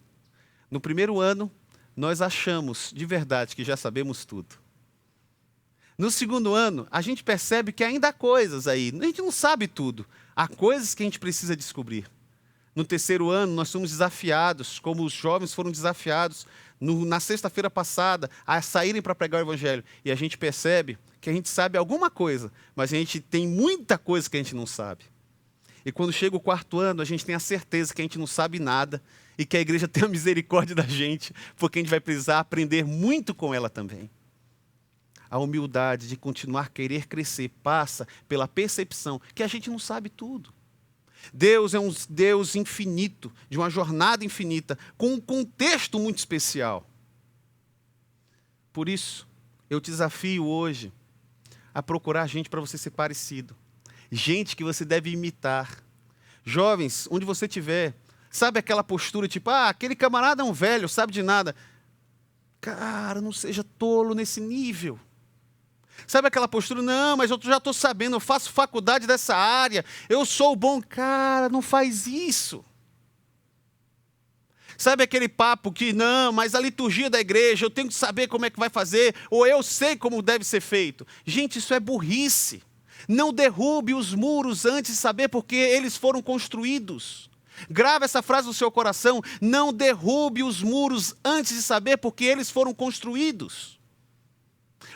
no primeiro ano, nós achamos de verdade que já sabemos tudo. No segundo ano, a gente percebe que ainda há coisas aí. A gente não sabe tudo. Há coisas que a gente precisa descobrir. No terceiro ano, nós somos desafiados, como os jovens foram desafiados na sexta-feira passada, a saírem para pregar o evangelho. E a gente percebe que a gente sabe alguma coisa, mas a gente tem muita coisa que a gente não sabe. E quando chega o quarto ano, a gente tem a certeza que a gente não sabe nada e que a igreja tem a misericórdia da gente, porque a gente vai precisar aprender muito com ela também. A humildade de continuar a querer crescer passa pela percepção que a gente não sabe tudo. Deus é um Deus infinito, de uma jornada infinita, com um contexto muito especial. Por isso, eu te desafio hoje a procurar gente para você ser parecido. Gente que você deve imitar. Jovens, onde você estiver, sabe aquela postura tipo, aquele camarada é um velho, sabe de nada. Cara, não seja tolo nesse nível. Sabe aquela postura, não, mas eu já estou sabendo, eu faço faculdade dessa área, eu sou o bom. Cara, não faz isso. Sabe aquele papo que, não, mas a liturgia da igreja, eu tenho que saber como é que vai fazer, ou eu sei como deve ser feito. Gente, isso é burrice. Não derrube os muros antes de saber porque eles foram construídos. Grava essa frase no seu coração, não derrube os muros antes de saber porque eles foram construídos.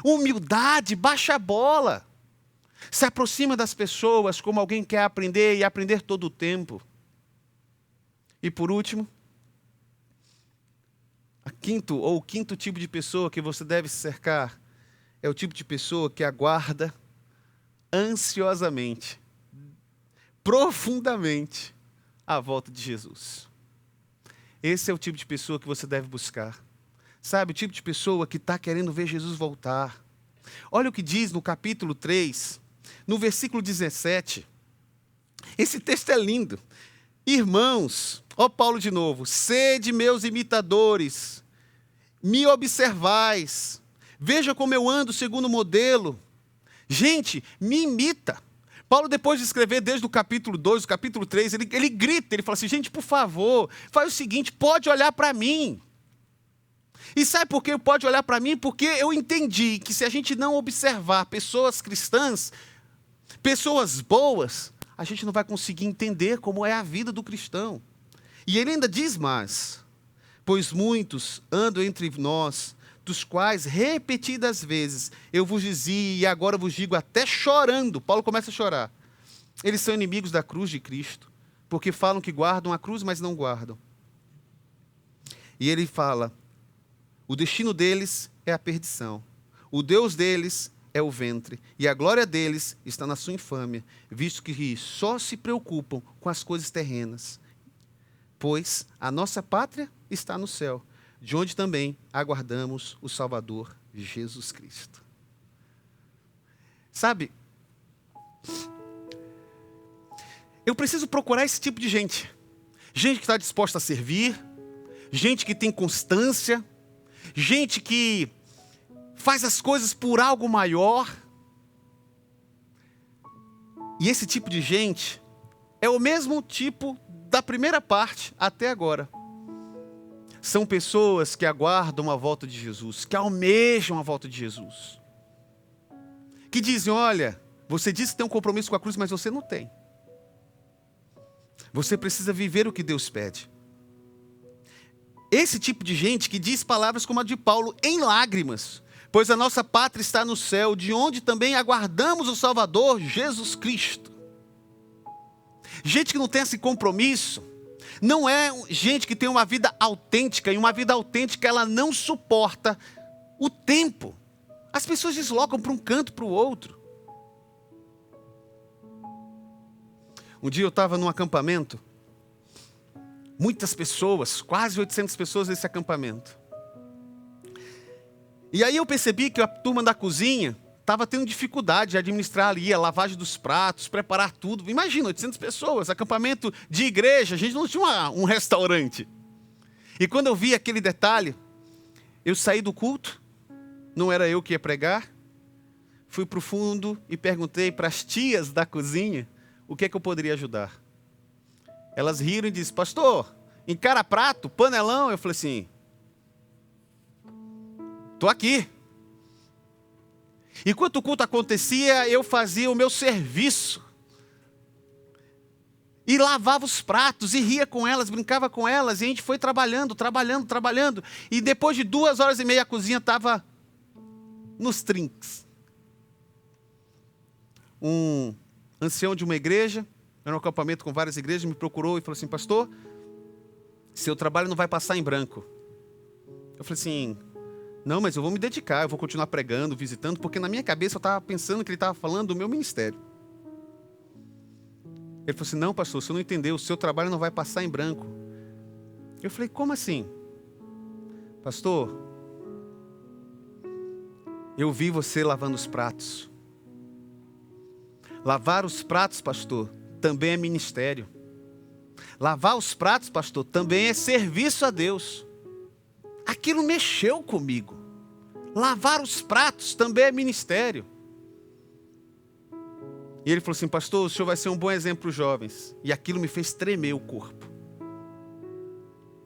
Humildade, baixa a bola. Se aproxima das pessoas como alguém quer aprender e aprender todo o tempo. E por último, o quinto tipo de pessoa que você deve se cercar é o tipo de pessoa que aguarda ansiosamente, profundamente, a volta de Jesus. Esse é o tipo de pessoa que você deve buscar. Sabe, o tipo de pessoa que está querendo ver Jesus voltar. Olha o que diz no capítulo 3, no versículo 17. Esse texto é lindo. Irmãos, Paulo de novo, sede meus imitadores, me observais, veja como eu ando segundo o modelo. Gente, me imita. Paulo, depois de escrever desde o capítulo 2, o capítulo 3, ele grita, ele fala assim, gente, por favor, faz o seguinte, pode olhar para mim. E sabe por que pode olhar para mim? Porque eu entendi que se a gente não observar pessoas cristãs, pessoas boas, a gente não vai conseguir entender como é a vida do cristão. E ele ainda diz mais: pois muitos andam entre nós, dos quais repetidas vezes eu vos dizia e agora vos digo até chorando. Paulo começa a chorar. Eles são inimigos da cruz de Cristo, porque falam que guardam a cruz, mas não guardam. E ele fala: o destino deles é a perdição, o Deus deles é o ventre, e a glória deles está na sua infâmia, visto que só se preocupam com as coisas terrenas. Pois a nossa pátria está no céu, de onde também aguardamos o Salvador, Jesus Cristo. Sabe, eu preciso procurar esse tipo de gente. Gente que está disposta a servir, gente que tem constância, gente que faz as coisas por algo maior. E esse tipo de gente é o mesmo tipo da primeira parte até agora. São pessoas que aguardam a volta de Jesus, que almejam a volta de Jesus. Que dizem: olha, você disse que tem um compromisso com a cruz, mas você não tem. Você precisa viver o que Deus pede. Esse tipo de gente que diz palavras como a de Paulo, em lágrimas: pois a nossa pátria está no céu, de onde também aguardamos o Salvador, Jesus Cristo. Gente que não tem esse compromisso, não é gente que tem uma vida autêntica, e uma vida autêntica ela não suporta o tempo. As pessoas deslocam para um canto, para o outro. Um dia eu estava num acampamento, muitas pessoas, quase 800 pessoas nesse acampamento. E aí eu percebi que a turma da cozinha estava tendo dificuldade de administrar ali a lavagem dos pratos, preparar tudo. Imagina, 800 pessoas, acampamento de igreja, a gente não tinha um restaurante. E quando eu vi aquele detalhe, eu saí do culto, não era eu que ia pregar, fui para o fundo e perguntei para as tias da cozinha o que é que eu poderia ajudar. Elas riram e disseram: pastor, encara prato, panelão. Eu falei assim: estou aqui. Enquanto o culto acontecia, eu fazia o meu serviço. E lavava os pratos, e ria com elas, brincava com elas. E a gente foi trabalhando. E depois de 2h30, a cozinha estava nos trinques. Um ancião de uma igreja, era um acampamento com várias igrejas, me procurou e falou assim: pastor, seu trabalho não vai passar em branco. Eu falei assim: não, mas eu vou me dedicar, eu vou continuar pregando, visitando, porque na minha cabeça eu estava pensando que ele estava falando do meu ministério. Ele falou assim: não, pastor, você não entendeu, o seu trabalho não vai passar em branco. Eu falei: como assim? Pastor, eu vi você lavando os pratos. Lavar os pratos, pastor, também é ministério. Lavar os pratos, pastor, também é serviço a Deus. Aquilo mexeu comigo. Lavar os pratos também é ministério. E ele falou assim: pastor, o senhor vai ser um bom exemplo para os jovens. E aquilo me fez tremer o corpo.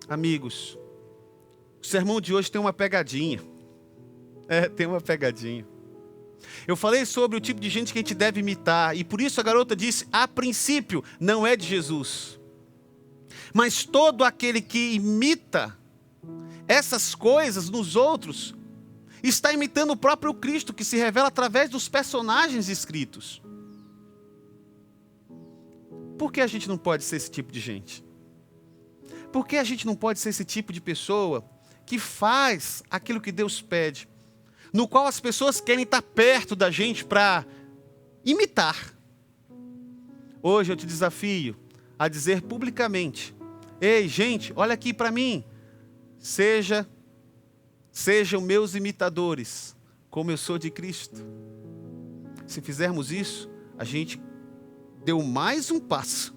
Amigos, o sermão de hoje tem uma pegadinha. Tem uma pegadinha. Eu falei sobre o tipo de gente que a gente deve imitar. E por isso a garota disse: a princípio não é de Jesus. Mas todo aquele que imita essas coisas nos outros está imitando o próprio Cristo, que se revela através dos personagens escritos. Por que a gente não pode ser esse tipo de gente? Por que a gente não pode ser esse tipo de pessoa que faz aquilo que Deus pede, no qual as pessoas querem estar perto da gente para imitar? Hoje eu te desafio a dizer publicamente: ei, gente, olha aqui para mim. Sejam meus imitadores, como eu sou de Cristo. Se fizermos isso, a gente deu mais um passo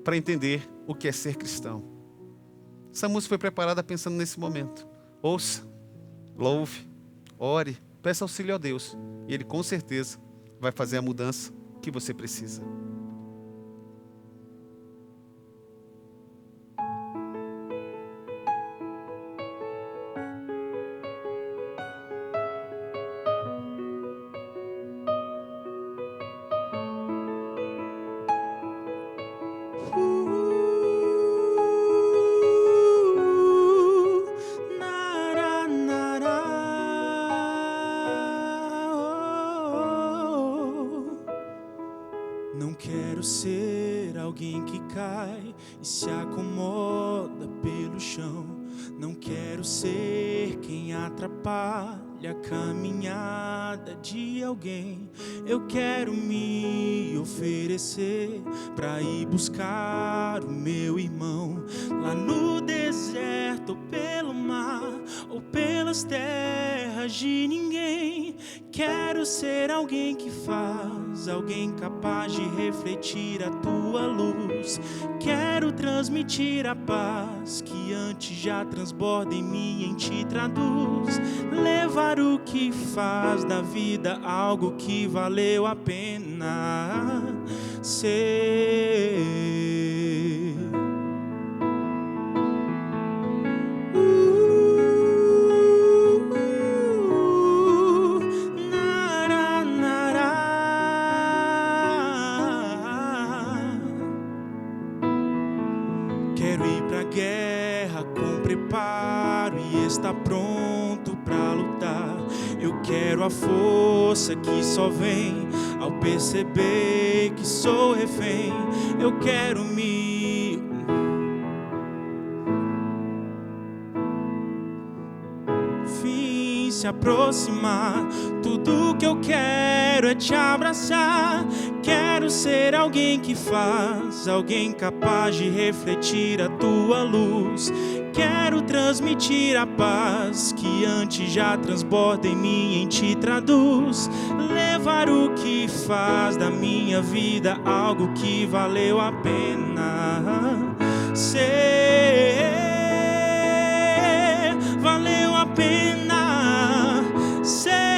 para entender o que é ser cristão. Essa música foi preparada pensando nesse momento. Ouça, louve, ore, peça auxílio a Deus, e Ele com certeza vai fazer a mudança que você precisa. Não quero ser alguém que cai e se acomoda pelo chão. Não quero ser quem atrapalha a caminhada de alguém. Eu quero me oferecer pra ir buscar o meu irmão lá no deserto, ou pelo mar, ou pelas terras de ninguém. Quero ser alguém que faz, alguém capaz de refletir a tua luz. Quero transmitir a paz que antes já transborda em mim e em ti traduz. Levar o que faz da vida algo que valeu a pena ser. Quero ir pra guerra com preparo e estar pronto pra lutar. Eu quero a força que só vem ao perceber que sou refém. Eu quero se aproximar. Tudo que eu quero é te abraçar. Quero ser alguém que faz, alguém capaz de refletir a tua luz. Quero transmitir a paz que antes já transborda em mim e em ti traduz. Levar o que faz da minha vida algo que valeu a pena ser. Valeu a pena ser.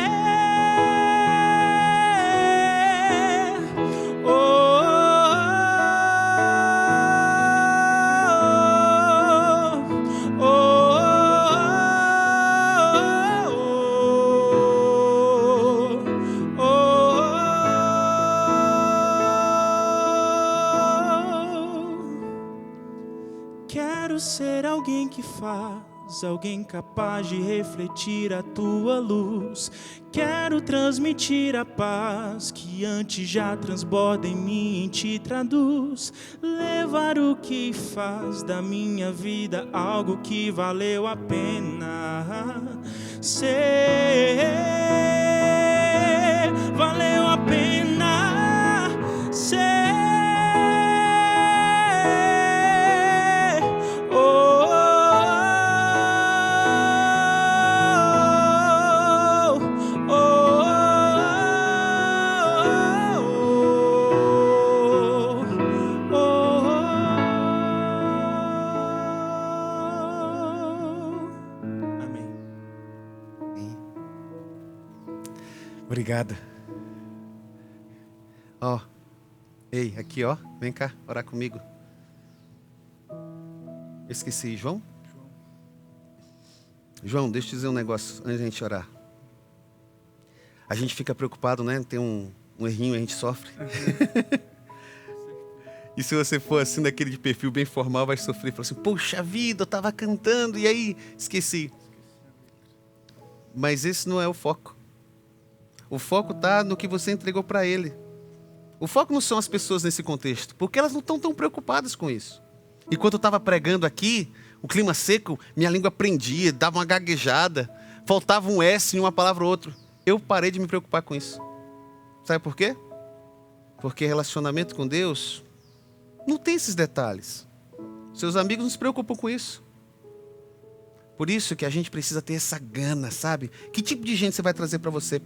Quero ser alguém que faz, alguém capaz de refletir a tua luz. Quero transmitir a paz que antes já transborda em mim e em ti traduz. Levar o que faz da minha vida algo que valeu a pena ser. Valeu a pena ser. Obrigado. Ó, ei, aqui ó, vem cá, orar comigo. Esqueci, João? João, deixa eu te dizer um negócio antes da gente orar. A gente fica preocupado, né? Tem um errinho, a gente sofre. E se você for assim, daquele de perfil bem formal, vai sofrer. Fala assim, poxa vida, eu estava cantando e aí esqueci. Mas esse não é o foco. O foco está no que você entregou para ele. O foco não são as pessoas nesse contexto, porque elas não estão tão preocupadas com isso. Enquanto eu estava pregando aqui, o clima seco, minha língua prendia, dava uma gaguejada, faltava um S em uma palavra ou outra. Eu parei de me preocupar com isso. Sabe por quê? Porque relacionamento com Deus não tem esses detalhes. Seus amigos não se preocupam com isso. Por isso que a gente precisa ter essa gana, sabe? Que tipo de gente você vai trazer para você?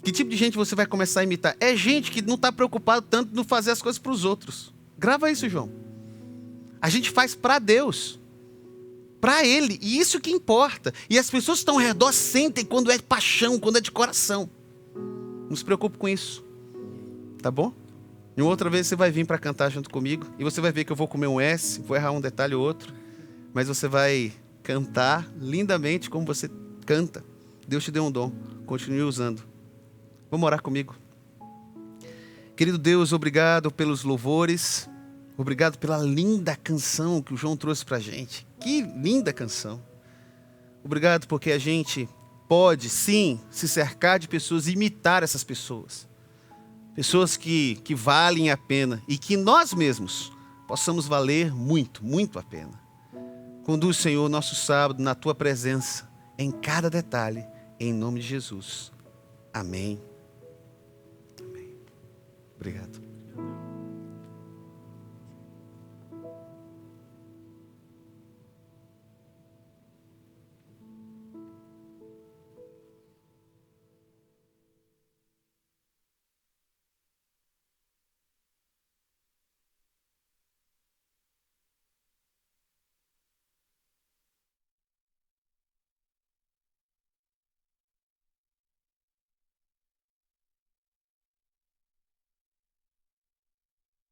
Que tipo de gente você vai começar a imitar? É gente que não está preocupado tanto no fazer as coisas para os outros. Grava isso, João. A gente faz para Deus. Para Ele. E isso que importa. E as pessoas que estão ao redor sentem quando é paixão, quando é de coração. Não se preocupe com isso. Tá bom? E uma outra vez você vai vir para cantar junto comigo. E você vai ver que eu vou comer um S, vou errar um detalhe ou outro. Mas você vai cantar lindamente como você canta. Deus te deu um dom. Continue usando. Vamos orar comigo. Querido Deus, obrigado pelos louvores. Obrigado pela linda canção que o João trouxe para a gente. Que linda canção. Obrigado porque a gente pode, sim, se cercar de pessoas e imitar essas pessoas. pessoas que valem a pena e que nós mesmos possamos valer muito, muito a pena. Conduz, Senhor, nosso sábado na Tua presença, em cada detalhe, em nome de Jesus. Amém.